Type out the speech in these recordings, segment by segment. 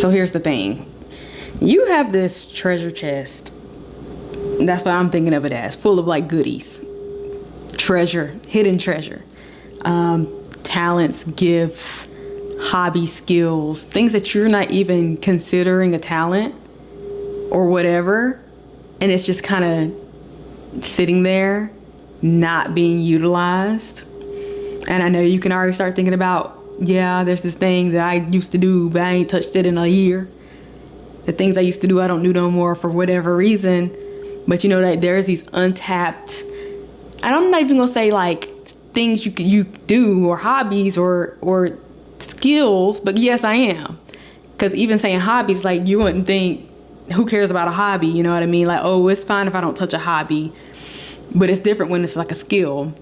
So here's the thing. You have this treasure chest. That's what I'm thinking of it as. Full of like goodies. Treasure. Hidden treasure. Talents, gifts, hobby, skills. Things that you're not even considering a talent or whatever. And it's just kind of sitting there, not being utilized. And I know you can already start thinking about, yeah, there's this thing that I used to do, but I ain't touched it in a year. The things I used to do, I don't do no more for whatever reason. But you know that there's these untapped, and I'm not even gonna say like things you do or hobbies or skills, but yes, I am. Because even saying hobbies, like you wouldn't think, who cares about a hobby? You know what I mean? Like, oh, it's fine if I don't touch a hobby, but it's different when it's like a skill.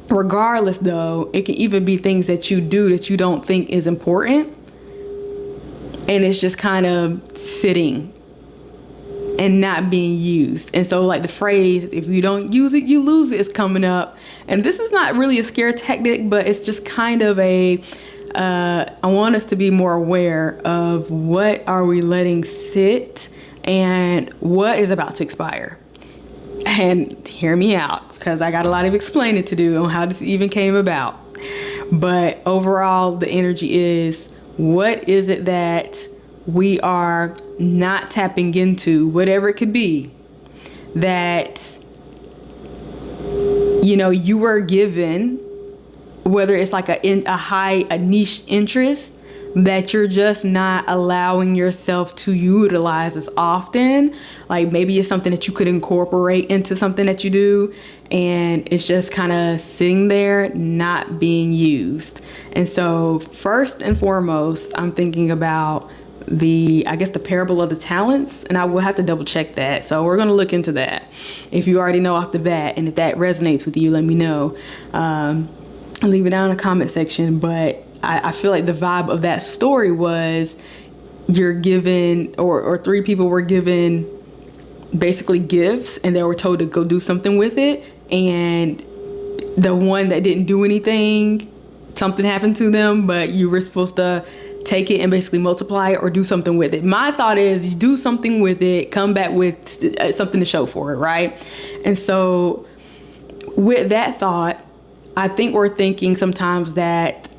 Regardless though, it can even be things that you do that you don't think is important. And it's just kind of sitting and not being used. And so like the phrase, if you don't use it, you lose it, is coming up. And this is not really a scare tactic, but it's just kind of a, I want us to be more aware of what are we letting sit and what is about to expire. And hear me out, because I got a lot of explaining to do on how this even came about. But overall, the energy is, what is it that we are not tapping into, whatever it could be, that, you know, you were given, whether it's like a niche interest that you're just not allowing yourself to utilize as often. Like maybe it's something that you could incorporate into something that you do, and it's just kind of sitting there not being used. And so first and foremost, I'm thinking about the parable of the talents, and I will have to double check that. So we're going to look into that. If you already know off the bat, and if that resonates with you, let me know. Leave it down in the comment section. But I feel like the vibe of that story was you're given, or three people were given basically gifts, and they were told to go do something with it. And the one that didn't do anything, something happened to them, but you were supposed to take it and basically multiply it or do something with it. My thought is you do something with it, come back with something to show for it, right? And so with that thought, I think we're thinking sometimes that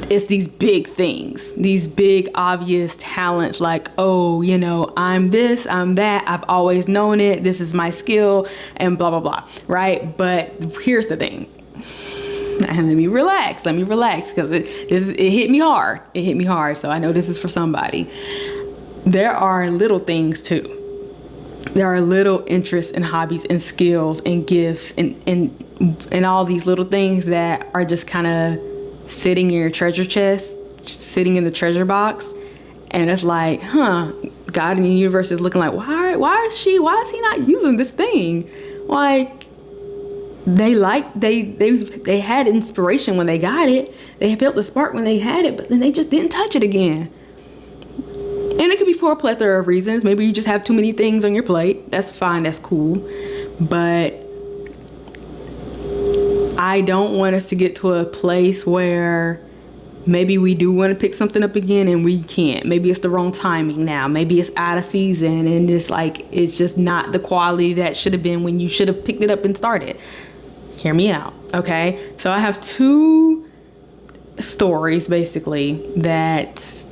it's these big things, these big obvious talents, like, oh, you know, I'm this, I'm that, I've always known it, this is my skill, and blah, blah, blah, right? But here's the thing. And let me relax, because it hit me hard. It hit me hard, so I know this is for somebody. There are little things too. There are little interests and hobbies and skills and gifts and all these little things that are just kind of sitting in your treasure chest, sitting in the treasure box. And it's like, God in the universe is looking like, why is he not using this thing? Like, they had inspiration when they got it. They felt the spark when they had it, but then they just didn't touch it again. And it could be for a plethora of reasons. Maybe you just have too many things on your plate. That's fine, that's cool. But I don't want us to get to a place where maybe we do want to pick something up again and we can't. Maybe it's the wrong timing now. Maybe it's out of season and it's just not the quality that should have been when you should have picked it up and started. Hear me out, okay? So I have two stories basically that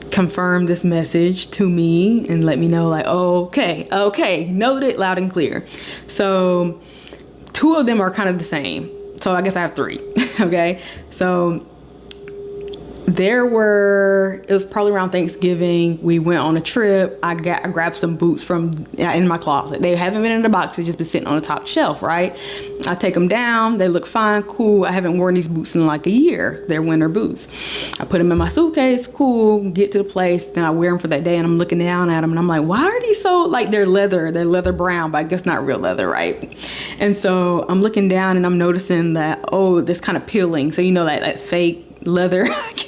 confirm this message to me and let me know, like, okay, noted, loud and clear. So two of them are kind of the same. So I guess I have three, okay? So it was probably around Thanksgiving. We went on a trip. I grabbed some boots in my closet. They haven't been in the box. They've just been sitting on the top shelf, right? I take them down. They look fine, cool. I haven't worn these boots in like a year. They're winter boots. I put them in my suitcase, cool. Get to the place, then I wear them for that day, and I'm looking down at them, and I'm like, why are these so, like, they're leather brown, but I guess not real leather, right? And so I'm looking down, and I'm noticing that, this kind of peeling. So you know that fake leather, I guess.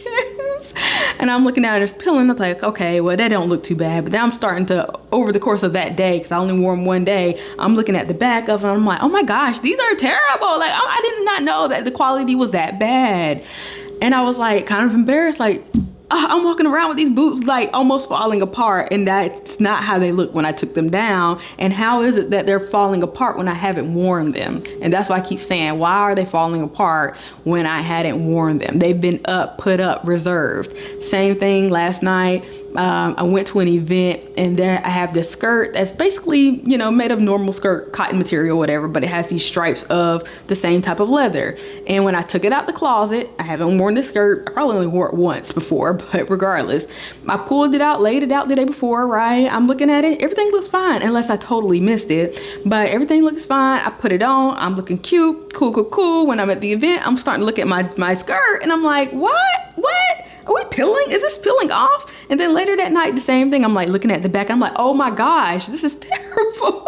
And I'm looking down and it's peeling. I'm like, okay, well, that don't look too bad. But then I'm starting to, over the course of that day, because I only wore them one day, I'm looking at the back of them. I'm like, oh my gosh, these are terrible. Like, I did not know that the quality was that bad. And I was like, kind of embarrassed, like, I'm walking around with these boots like almost falling apart, and that's not how they look when I took them down. And how is it that they're falling apart when I haven't worn them? And that's why I keep saying, why are they falling apart when I hadn't worn them? They've been up, put up, reserved. Same thing last night. I went to an event, and there I have this skirt that's basically, you know, made of normal skirt, cotton material, whatever, but it has these stripes of the same type of leather. And when I took it out the closet, I haven't worn this skirt. I probably only wore it once before, but regardless, I pulled it out, laid it out the day before, right? I'm looking at it. Everything looks fine, unless I totally missed it, but everything looks fine. I put it on. I'm looking cute, cool. When I'm at the event, I'm starting to look at my skirt, and I'm like, what? Are we peeling? Is this peeling off? And then later that night, the same thing. I'm like looking at the back. I'm like, oh my gosh, this is terrible.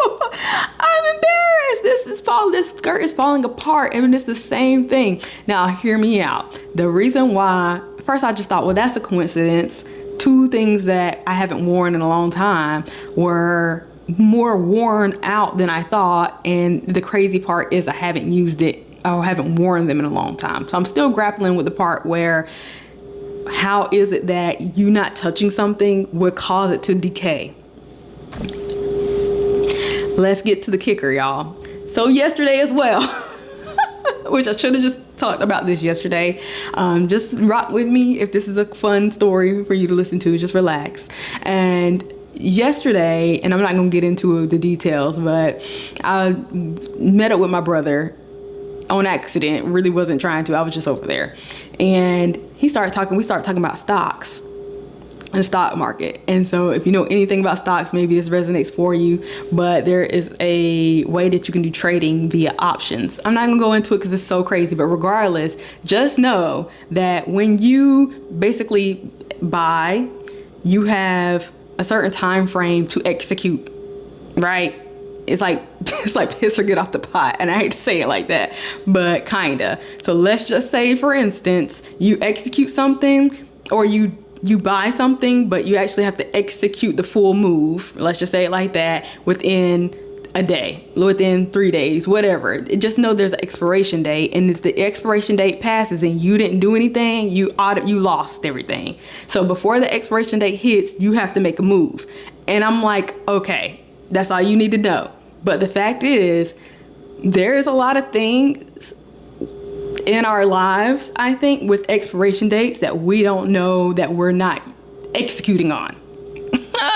I'm embarrassed. This skirt is falling apart, and it's the same thing. Now, hear me out. The reason why, first I just thought, well, that's a coincidence. Two things that I haven't worn in a long time were more worn out than I thought. And the crazy part is I haven't used it or haven't worn them in a long time. So I'm still grappling with the part where, how is it that you not touching something would cause it to decay? Let's get to the kicker, y'all. So yesterday as well, which I should have just talked about this yesterday. Just rock with me if this is a fun story for you to listen to. Just relax. And yesterday, and I'm not going to get into the details, but I met up with my brother on accident. Really wasn't trying to. I was just over there, and we started talking about stocks and the stock market. And so if you know anything about stocks, maybe this resonates for you, but there is a way that you can do trading via options. I'm not gonna go into it because it's so crazy, but regardless, just know that when you basically buy, you have a certain time frame to execute, right? It's like piss or get off the pot, and I hate to say it like that, but kinda. So let's just say, for instance, you execute something, or you buy something, but you actually have to execute the full move. Let's just say it like that, within a day, within 3 days, whatever. Just know there's an expiration date, and if the expiration date passes and you didn't do anything, you lost everything. So before the expiration date hits, you have to make a move. And I'm like, okay, that's all you need to know. But the fact is, there is a lot of things in our lives, I think, with expiration dates that we don't know, that we're not executing on.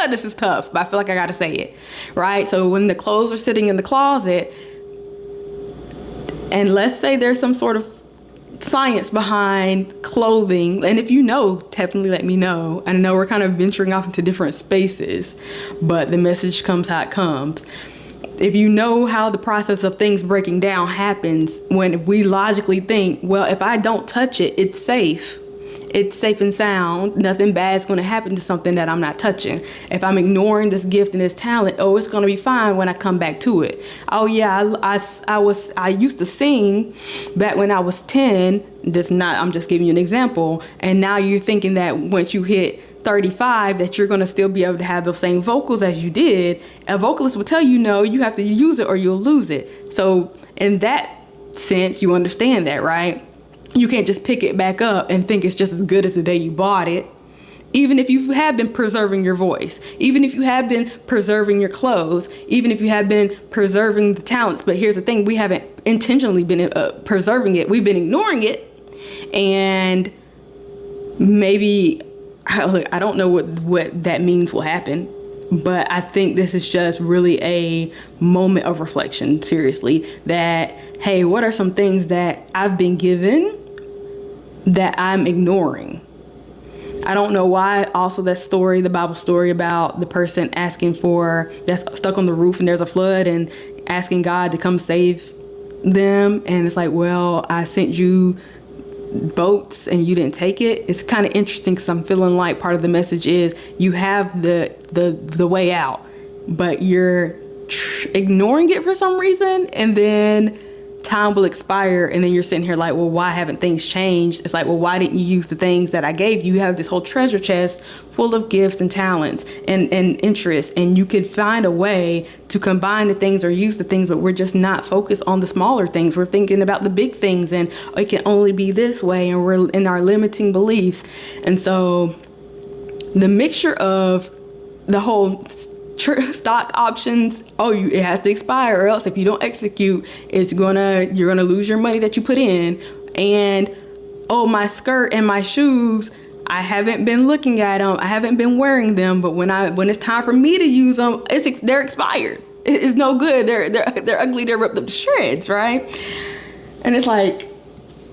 This is tough, but I feel like I gotta say it, right? So when the clothes are sitting in the closet, and let's say there's some sort of science behind clothing, and if you know, definitely let me know. I know we're kind of venturing off into different spaces, but the message comes how it comes. If you know how the process of things breaking down happens, when we logically think, well, if I don't touch it, it's safe and sound, nothing bad's going to happen to something that I'm not touching. If I'm ignoring this gift and this talent, oh, it's going to be fine when I come back to it. Oh yeah, I used to sing back when I was 10. I'm just giving you an example. And now you're thinking that once you hit 35 that you're going to still be able to have those same vocals as you did. A vocalist will tell you, no, you have to use it or you'll lose it. So in that sense, you understand that, right? You can't just pick it back up and think it's just as good as the day you bought it. Even if you have been preserving your voice, even if you have been preserving your clothes, even if you have been preserving the talents. But here's the thing, we haven't intentionally been preserving it. We've been ignoring it. And maybe, I don't know what that means will happen, but I think this is just really a moment of reflection, seriously, that, hey, what are some things that I've been given that I'm ignoring? I don't know why. Also, that story, the Bible story about the person that's stuck on the roof and there's a flood, and asking God to come save them. And it's like, well, I sent you boats and you didn't take it. It's kind of interesting, because I'm feeling like part of the message is you have the way out, but you're ignoring it for some reason, and then time will expire, and then you're sitting here like, well, why haven't things changed? It's like, well, why didn't you use the things that I gave you? You have this whole treasure chest full of gifts and talents and interests, and you could find a way to combine the things or use the things, but we're just not focused on the smaller things. We're thinking about the big things, and it can only be this way, and we're in our limiting beliefs. And so the mixture of the whole stock options, it has to expire, or else if you don't execute, you're gonna lose your money that you put in. And my skirt and my shoes, I haven't been looking at them, I haven't been wearing them, but when it's time for me to use them, they're expired. It's no good. They're ugly. They're ripped up to shreds, right? And it's like,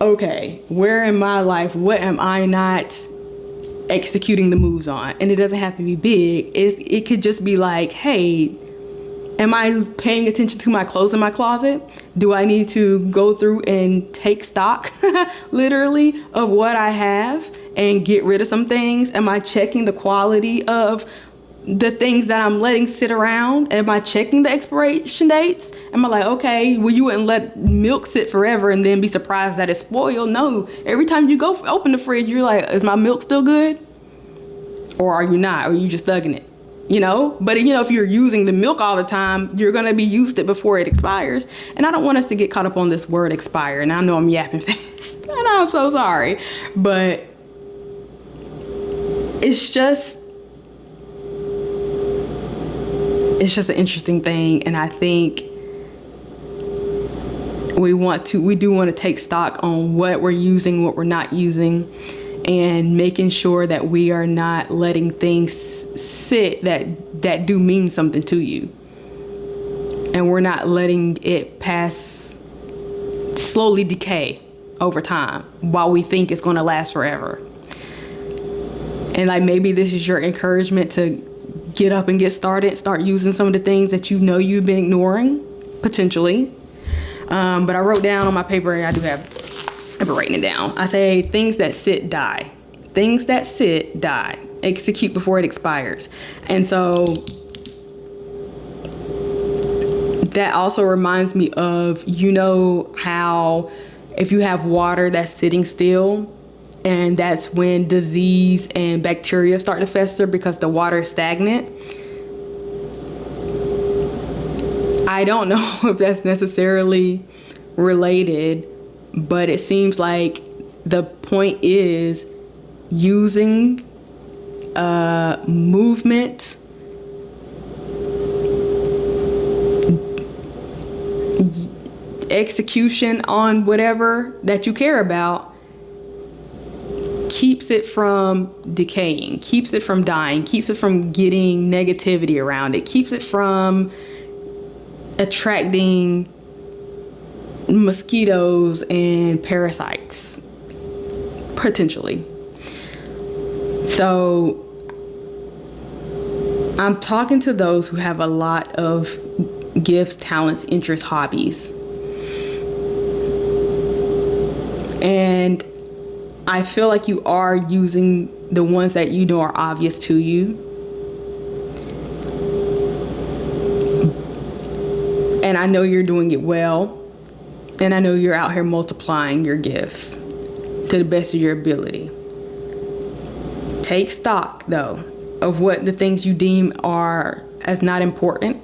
okay, where in my life, what am I not executing the moves on? And it doesn't have to be big. It could just be like, hey, am I paying attention to my clothes in my closet? Do I need to go through and take stock literally of what I have and get rid of some things? Am I checking the quality of the things that I'm letting sit around? Am I checking the expiration dates? Am I like, okay, well, you wouldn't let milk sit forever and then be surprised that it's spoiled? No, every time you go open the fridge, you're like, is my milk still good? Or are you not? Or are you just thugging it? But if you're using the milk all the time, you're going to be used it before it expires. And I don't want us to get caught up on this word expire. And I know I'm yapping fast, and I'm so sorry, but it's just an interesting thing. And I think we do want to take stock on what we're using, what we're not using, and making sure that we are not letting things sit that do mean something to you. And we're not letting it slowly decay over time while we think it's going to last forever. And like, maybe this is your encouragement to get up and get started, start using some of the things that you've been ignoring, potentially. But I wrote down on my paper, and I've been writing it down. I say things that sit, die. Things that sit, die. Execute before it expires. And so that also reminds me of, how if you have water that's sitting still, and that's when disease and bacteria start to fester because the water is stagnant. I don't know if that's necessarily related, but it seems like the point is using movement, execution on whatever that you care about keeps it from decaying, keeps it from dying, keeps it from getting negativity around it, keeps it from attracting mosquitoes and parasites, potentially. So I'm talking to those who have a lot of gifts, talents, interests, hobbies. And I feel like you are using the ones that are obvious to you. And I know you're doing it well. And I know you're out here multiplying your gifts to the best of your ability. Take stock, though, of what the things you deem are as not important.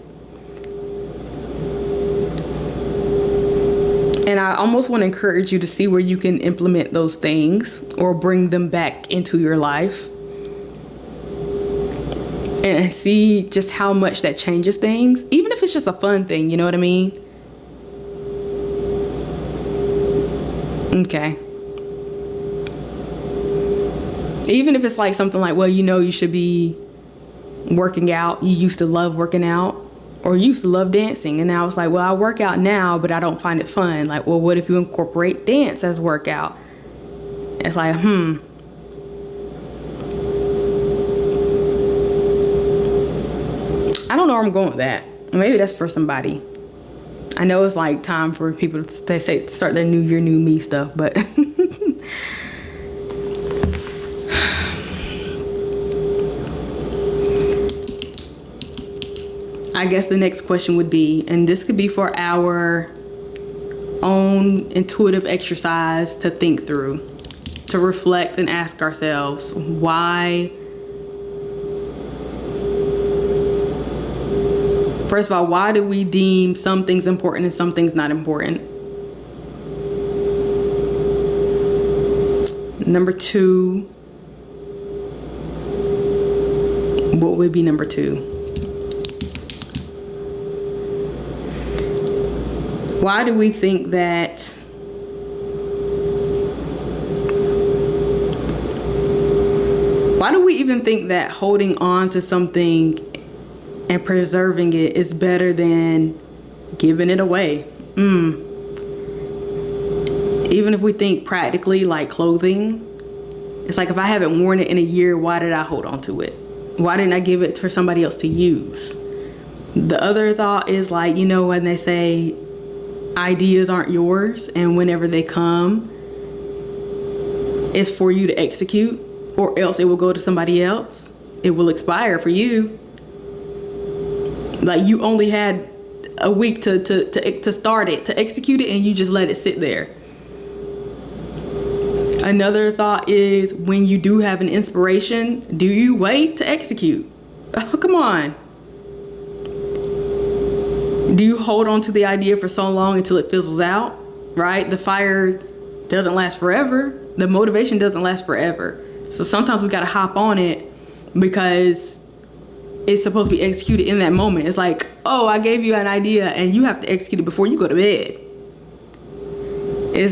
And I almost want to encourage you to see where you can implement those things or bring them back into your life. And see just how much that changes things. Even if it's just a fun thing, you know what I mean? Okay. Even if it's like something like, well, you should be working out. You used to love working out. Or you used to love dancing, and now it's like, well, I work out now, but I don't find it fun. Like, well, what if you incorporate dance as workout? It's like, I don't know where I'm going with that. Maybe that's for somebody. I know it's like time for people to start their new year, new me stuff, but I guess the next question would be, and this could be for our own intuitive exercise to think through, to reflect and ask ourselves, why? First of all, why do we deem some things important and some things not important? Number 2, what would be number 2? Why do we think that even think that holding on to something and preserving it is better than giving it away? Even if we think practically, like clothing, it's like, if I haven't worn it in a year, why did I hold on to it? Why didn't I give it for somebody else to use? The other thought is like, you know, when they say ideas aren't yours, and whenever they come, it's for you to execute, or else it will go to somebody else. It will expire for you. Like, you only had a week to start it, to execute it, and you just let it sit there. Another thought is, when you do have an inspiration, do you wait to execute? Oh, come on. Do you hold on to the idea for so long until it fizzles out, right? The fire doesn't last forever. The motivation doesn't last forever. So sometimes we got to hop on it because it's supposed to be executed in that moment. It's like, oh, I gave you an idea and you have to execute it before you go to bed.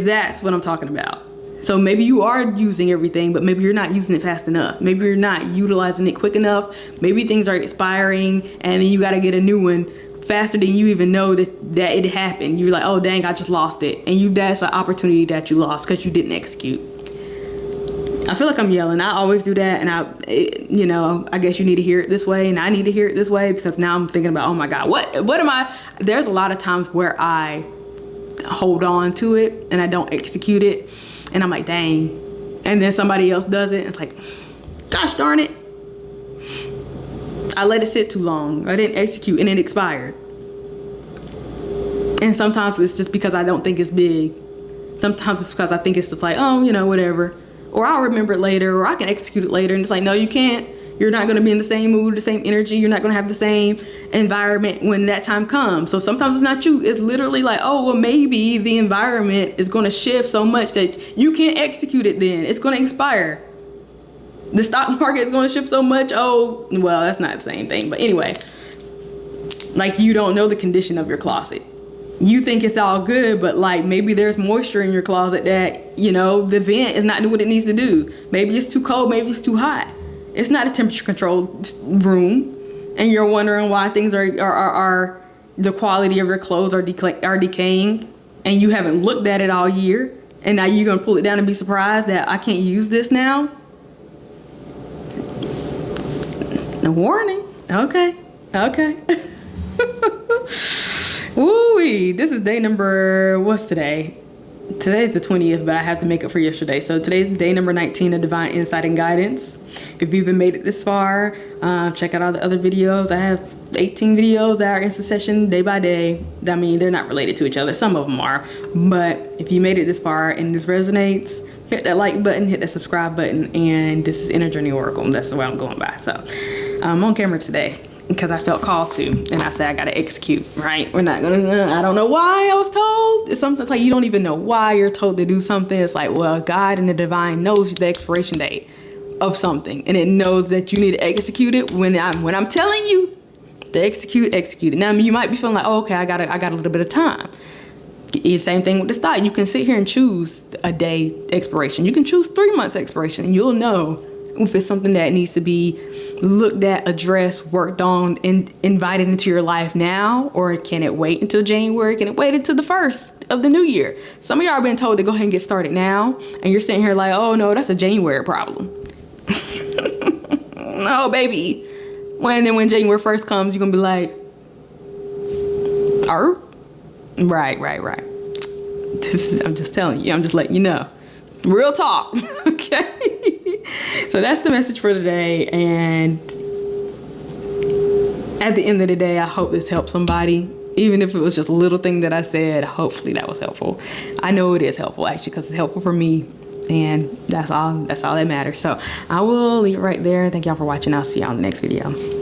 That's what I'm talking about. So maybe you are using everything, but maybe you're not using it fast enough. Maybe you're not utilizing it quick enough. Maybe things are expiring and then you got to get a new one faster than you even know that it happened. You're like, oh dang, I just lost it. And that's an opportunity that you lost because you didn't execute. I feel like I'm yelling. I always do that, and I guess you need to hear it this way, and I need to hear it this way, because now I'm thinking about, oh my God, what am I? There's a lot of times where I hold on to it and I don't execute it, and I'm like, dang. And then somebody else does it, and it's like, gosh darn it. I let it sit too long. I didn't execute and it expired. And sometimes it's just because I don't think it's big. Sometimes it's because I think it's just like, oh, whatever. Or I'll remember it later, or I can execute it later. And it's like, no, you can't. You're not going to be in the same mood, the same energy. You're not going to have the same environment when that time comes. So sometimes it's not you. It's literally like, oh, well, maybe the environment is going to shift so much that you can't execute it then. It's going to expire. The stock market is going to shift so much. Oh, well, that's not the same thing. But anyway, like, you don't know the condition of your closet. You think it's all good, but like, maybe there's moisture in your closet that, the vent is not doing what it needs to do. Maybe it's too cold, maybe it's too hot. It's not a temperature controlled room, and you're wondering why things are the quality of your clothes are decaying, and you haven't looked at it all year, and now you're gonna pull it down and be surprised that I can't use this now. A warning. Okay. Woo-wee. This is day number, what's today? Today's the 20th, but I have to make up for yesterday. So today's day number 19 of Divine Insight and Guidance. If you've even made it this far, check out all the other videos. I have 18 videos that are in succession day by day. I mean, they're not related to each other. Some of them are. But if you made it this far and this resonates, hit that like button, hit that subscribe button, and this is Inner Journey Oracle. That's the way I'm going by. So I'm on camera today because I felt called to, and I said I gotta execute, right? We're not gonna, I don't know why I was told. It's something like, you don't even know why you're told to do something. It's like, well, God and the divine knows the expiration date of something, and it knows that you need to execute it when I'm telling you to execute it. Now, I mean, you might be feeling like, oh, okay, I got a little bit of time. Same thing with this thought. You can sit here and choose a day expiration. You can choose 3 months expiration, and you'll know if it's something that needs to be looked at, addressed, worked on, and invited into your life now, or can it wait until January? Can it wait until the 1st of the new year? Some of y'all are being told to go ahead and get started now, and you're sitting here like, oh no, that's a January problem. No, baby. When January 1st comes, you're gonna be like, right. I'm just telling you. I'm just letting you know. Real talk. Okay. So that's the message for today. And at the end of the day, I hope this helps somebody. Even if it was just a little thing that I said, hopefully that was helpful. I know it is helpful actually, because it's helpful for me, and that's all that matters. So I will leave it right there. Thank y'all for watching. I'll see y'all in the next video.